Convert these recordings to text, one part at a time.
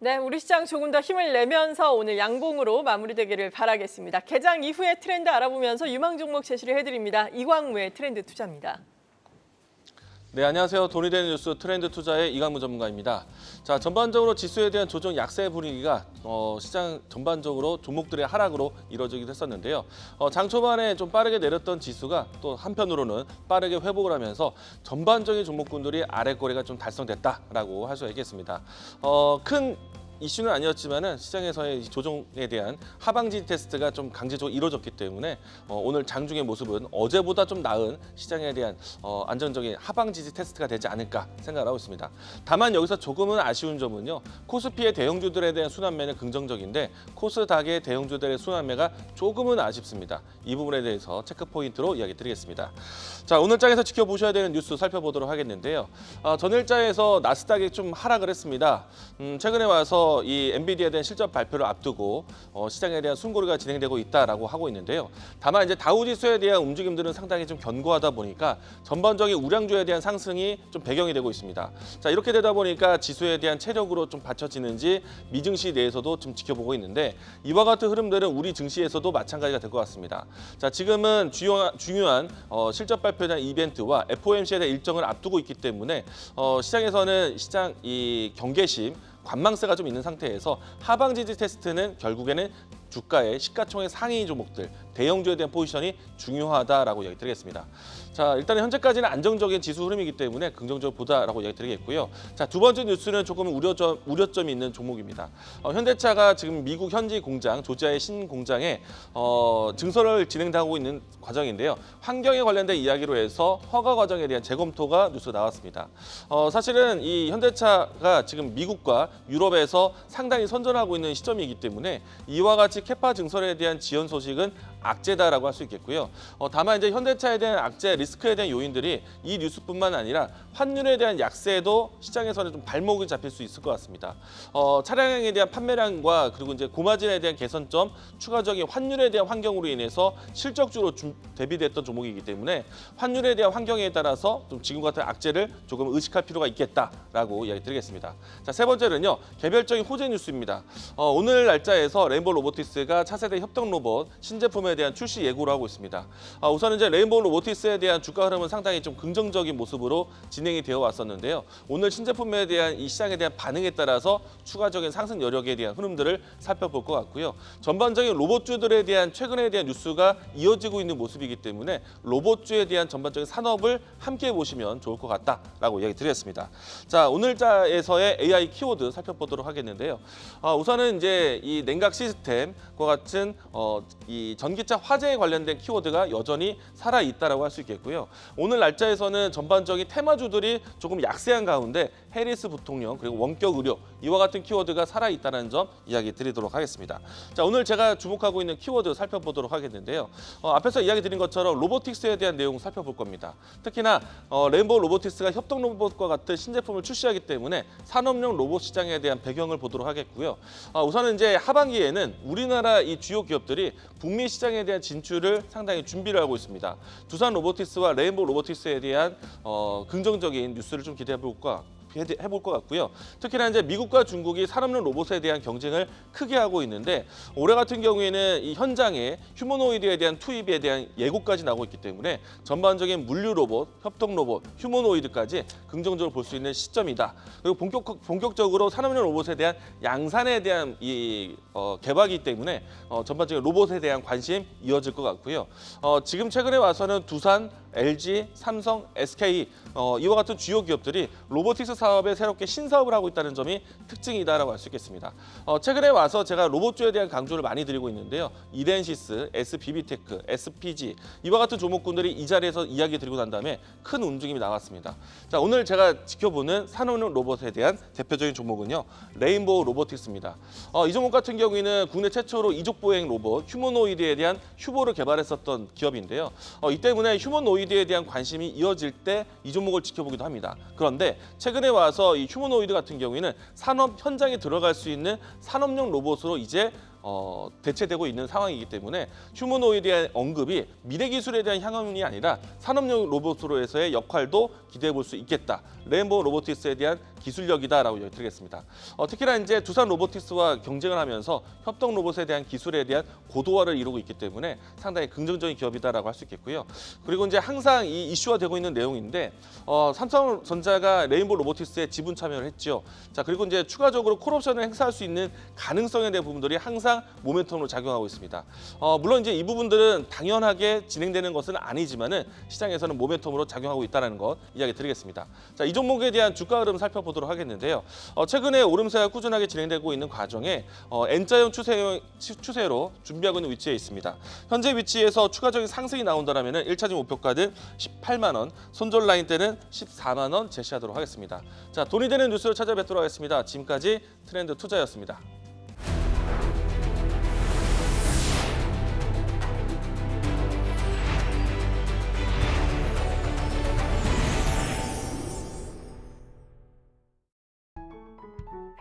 네, 우리 시장 조금 더 힘을 내면서 오늘 양봉으로 마무리되기를 바라겠습니다. 개장 이후의 트렌드 알아보면서 유망 종목 제시를 해드립니다. 이광무의 트렌드 투자입니다. 네, 안녕하세요. 돈이 되는 뉴스 트렌드 투자의 이광무 전문가입니다. 자, 전반적으로 지수에 대한 조정 약세 분위기가 시장 전반적으로 종목들의 하락으로 이루어지기도 했었는데요. 장 초반에 좀 빠르게 내렸던 지수가 또 한편으로는 빠르게 회복을 하면서 전반적인 종목군들이 아래꼬리가 좀 달성됐다라고 할 수가 있겠습니다. 큰 이슈는 아니었지만은 시장에서의 조정에 대한 하방지 테스트가 좀 강제적으로 이루어졌기 때문에 오늘 장중의 모습은 어제보다 좀 나은 시장에 대한 안정적인 하방지 테스트가 되지 않을까 생각하고 있습니다. 다만 여기서 조금은 아쉬운 점은요. 코스피의 대형주들에 대한 순환매는 긍정적인데 코스닥의 대형주들의 순환매가 조금은 아쉽습니다. 이 부분에 대해서 체크 포인트로 이야기 드리겠습니다. 자, 오늘 장에서 지켜보셔야 되는 뉴스 살펴보도록 하겠는데요. 전일장에서 나스닥이 좀 하락을 했습니다. 최근에 와서 이 엔비디아에 대한 실적 발표를 앞두고 시장에 대한 숨고르가 진행되고 있다라고 하고 있는데요. 다만 이제 다우지수에 대한 움직임들은 상당히 좀 견고하다 보니까 전반적인 우량주에 대한 상승이 좀 배경이 되고 있습니다. 자, 이렇게 되다 보니까 지수에 대한 체력으로 좀 받쳐지는지 미증시 내에서도 좀 지켜보고 있는데 이와 같은 흐름들은 우리 증시에서도 마찬가지가 될 것 같습니다. 자, 지금은 중요한 실적 발표에 대한 이벤트와 FOMC에 대한 일정을 앞두고 있기 때문에 시장에서는 시장 이 경계심 관망세가 좀 있는 상태에서 하방 지지 테스트는 결국에는 주가의 시가총액 상위 종목들, 대형주에 대한 포지션이 중요하다라고 이야기 드리겠습니다. 자, 일단 현재까지는 안정적인 지수 흐름이기 때문에 긍정적으로 보다라고 이야기 드리겠고요. 자, 두 번째 뉴스는 조금 우려점이 있는 종목입니다. 현대차가 지금 미국 현지 공장, 조지아의 신공장에 증설을 진행하고 있는 과정인데요. 환경에 관련된 이야기로 해서 허가 과정에 대한 재검토가 뉴스가 나왔습니다. 사실은 이 현대차가 지금 미국과 유럽에서 상당히 선전하고 있는 시점이기 때문에 이와 같이 캐파 증설에 대한 지연 소식은 악재다라고 할 수 있겠고요. 다만 이제 현대차에 대한 악재, 리스크에 대한 요인들이 이 뉴스뿐만 아니라 환율에 대한 약세도 시장에서는 좀 발목이 잡힐 수 있을 것 같습니다. 차량에 대한 판매량과 그리고 이제 고마진에 대한 개선점, 추가적인 환율에 대한 환경으로 인해서 실적주로 대비됐던 종목이기 때문에 환율에 대한 환경에 따라서 좀 지금 같은 악재를 조금 의식할 필요가 있겠다라고 이야기 드리겠습니다. 자, 세 번째는요. 개별적인 호재 뉴스입니다. 오늘 날짜에서 레인보우 로보티스가 차세대 협동 로봇 신제품에 대한 출시 예고를 하고 있습니다. 우선 이제 레인보우 로보티스에 대한 주가 흐름은 상당히 좀 긍정적인 모습으로 진행이 되어 왔었는데요. 오늘 신제품에 대한 이 시장에 대한 반응에 따라서 추가적인 상승 여력에 대한 흐름들을 살펴볼 것 같고요. 전반적인 로봇주들에 대한 최근에 대한 뉴스가 이어지고 있는 모습이기 때문에 로봇주에 대한 전반적인 산업을 함께 보시면 좋을 것 같다라고 이야기 드리겠습니다. 자, 오늘자에서의 AI 키워드 살펴보도록 하겠는데요. 우선은 이제 이 냉각 시스템과 같은 이 전기차 화재에 관련된 키워드가 여전히 살아 있다라고 할 수 있겠고요. 오늘 날짜에서는 전반적인 테마주들이 조금 약세한 가운데 해리스 부통령 그리고 원격 의료 이와 같은 키워드가 살아 있다는 점 이야기 드리도록 하겠습니다. 자, 오늘 제가 주목하고 있는 키워드 살펴보도록 하겠는데요. 앞에서 이야기 드린 것처럼 로보틱스에 대한 내용 살펴볼 겁니다. 특히나 레인보우 로보틱스가 협동 로봇과 같은 신제품을 출시하기 때문에 산업용 로봇 시장에 대한 배경을 보도록 하겠고요. 우선은 이제 하반기에는 우리나라 이 주요 기업들이 북미 시장에 대한 진출을 상당히 준비를 하고 있습니다. 두산 로보틱스와 레인보우 로보틱스에 대한 긍정적인 뉴스를 좀 기대해볼 것 같고요. 특히나 이제 미국과 중국이 산업용 로봇에 대한 경쟁을 크게 하고 있는데 올해 같은 경우에는 이 현장에 휴머노이드에 대한 투입에 대한 예고까지 나오고 있기 때문에 전반적인 물류 로봇, 협동 로봇, 휴머노이드까지 긍정적으로 볼 수 있는 시점이다. 그리고 본격적으로 산업용 로봇에 대한 양산에 대한 이 개발이기 때문에 전반적인 로봇에 대한 관심 이어질 것 같고요. 지금 최근에 와서는 두산, LG, 삼성, SK 이와 같은 주요 기업들이 로보틱스 사업에 새롭게 신사업을 하고 있다는 점이 특징이다라고 할 수 있겠습니다. 최근에 와서 제가 로봇주에 대한 강조를 많이 드리고 있는데요. 이덴시스, SBB테크, SPG 이와 같은 종목군들이 이 자리에서 이야기 드리고 난 다음에 큰 움직임이 나왔습니다. 자, 오늘 제가 지켜보는 산업용 로봇에 대한 대표적인 종목은요. 레인보우 로보틱스입니다. 이 종목 같은 경우에는 국내 최초로 이족 보행 로봇 휴머노이드에 대한 휴보를 개발했었던 기업인데요. 이 때문에 휴머노이드에 대한 관심이 이어질 때 이 종목을 지켜보기도 합니다. 그런데 최근에 와서 이 휴머노이드 같은 경우에는 산업 현장에 들어갈 수 있는 산업용 로봇으로 이제 대체되고 있는 상황이기 때문에 휴머노이드의 언급이 미래 기술에 대한 향연이 아니라 산업용 로봇으로서의 역할도 기대해 볼 수 있겠다. 레인보우 로보틱스에 대한 기술력이다라고 드리겠습니다. 특히나 이제 두산 로보틱스와 경쟁을 하면서 협동 로봇에 대한 기술에 대한 고도화를 이루고 있기 때문에 상당히 긍정적인 기업이다라고 할 수 있겠고요. 그리고 이제 항상 이 이슈화 되고 있는 내용인데 삼성전자가 레인보우 로보틱스에 지분 참여를 했죠. 자, 그리고 이제 추가적으로 콜옵션을 행사할 수 있는 가능성에 대한 부분들이 항상 모멘텀으로 작용하고 있습니다. 물론 이제 이 부분들은 당연하게 진행되는 것은 아니지만은 시장에서는 모멘텀으로 작용하고 있다는 것 이야기 드리겠습니다. 자, 이 종목에 대한 주가 흐름 살펴보도록 하겠는데요. 최근에 오름세가 꾸준하게 진행되고 있는 과정에 N자형 추세로 준비하고 있는 위치에 있습니다. 현재 위치에서 추가적인 상승이 나온다면 1차적 목표가는 18만 원, 손절 라인 때는 14만 원 제시하도록 하겠습니다. 자, 돈이 되는 뉴스를 찾아뵙도록 하겠습니다. 지금까지 트렌드 투자였습니다.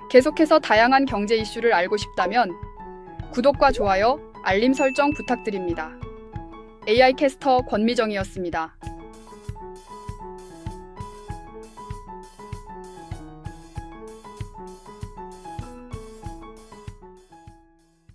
계속해서 다양한 경제 이슈를 알고 싶다면 구독과 좋아요, 알림 설정 부탁드립니다. AI 캐스터 권미정이었습니다.